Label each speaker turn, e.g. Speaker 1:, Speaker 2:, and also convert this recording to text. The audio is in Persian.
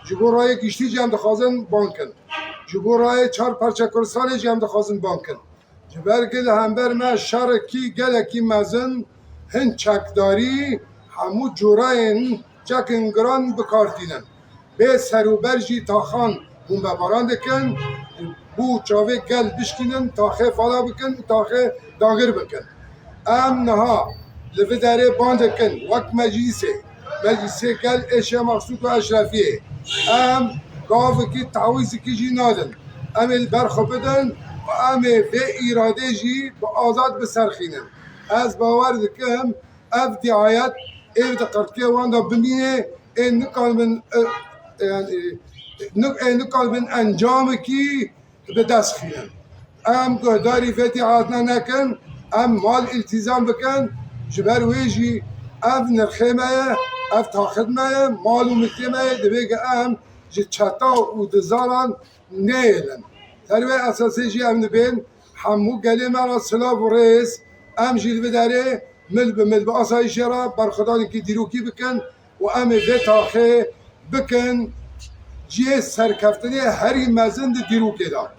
Speaker 1: جبو رای گشتی جام دخوازن بانکن جبو رای چهار پرچه کرسال جام دخوازن بانکن جبر گل همبر ما شرکی گلکی مزن هن چکداری همو جوراین چکن گران بکارتینن به سروبرجی تاخان بوم بباران دکن بو چاوه گل بشکینن تاخه فالا بکن تاخه داگر بکن ام نها لفه داره باند کن وقت مجلسه گل اشیا مقصود و اشرفیه ام گاو کی تعویض کی جی نادن ام البرخو بدن و ام به اراده جی با آزاد بسرخینن از باور دکم اف دعایت ایو دقرتیه واندا بمینه این نکال من انجام کی به دست خینن ام گهداری فتی عادنا نکن ام مال التزام بکن جبر ویجی اف نرخیمه اف تاخدمه مال و مکتیمه دبیگ ام جی چطا و دزاران نیلن تروی اساسی جی ام نبین همو گلی مرا سلاف و ریس ام جیل بداره مل به آسایشی را برخدانی که دیروکی بکن و ام به تاخه بکن جی سرکفتنی هری مزند دیروکی دا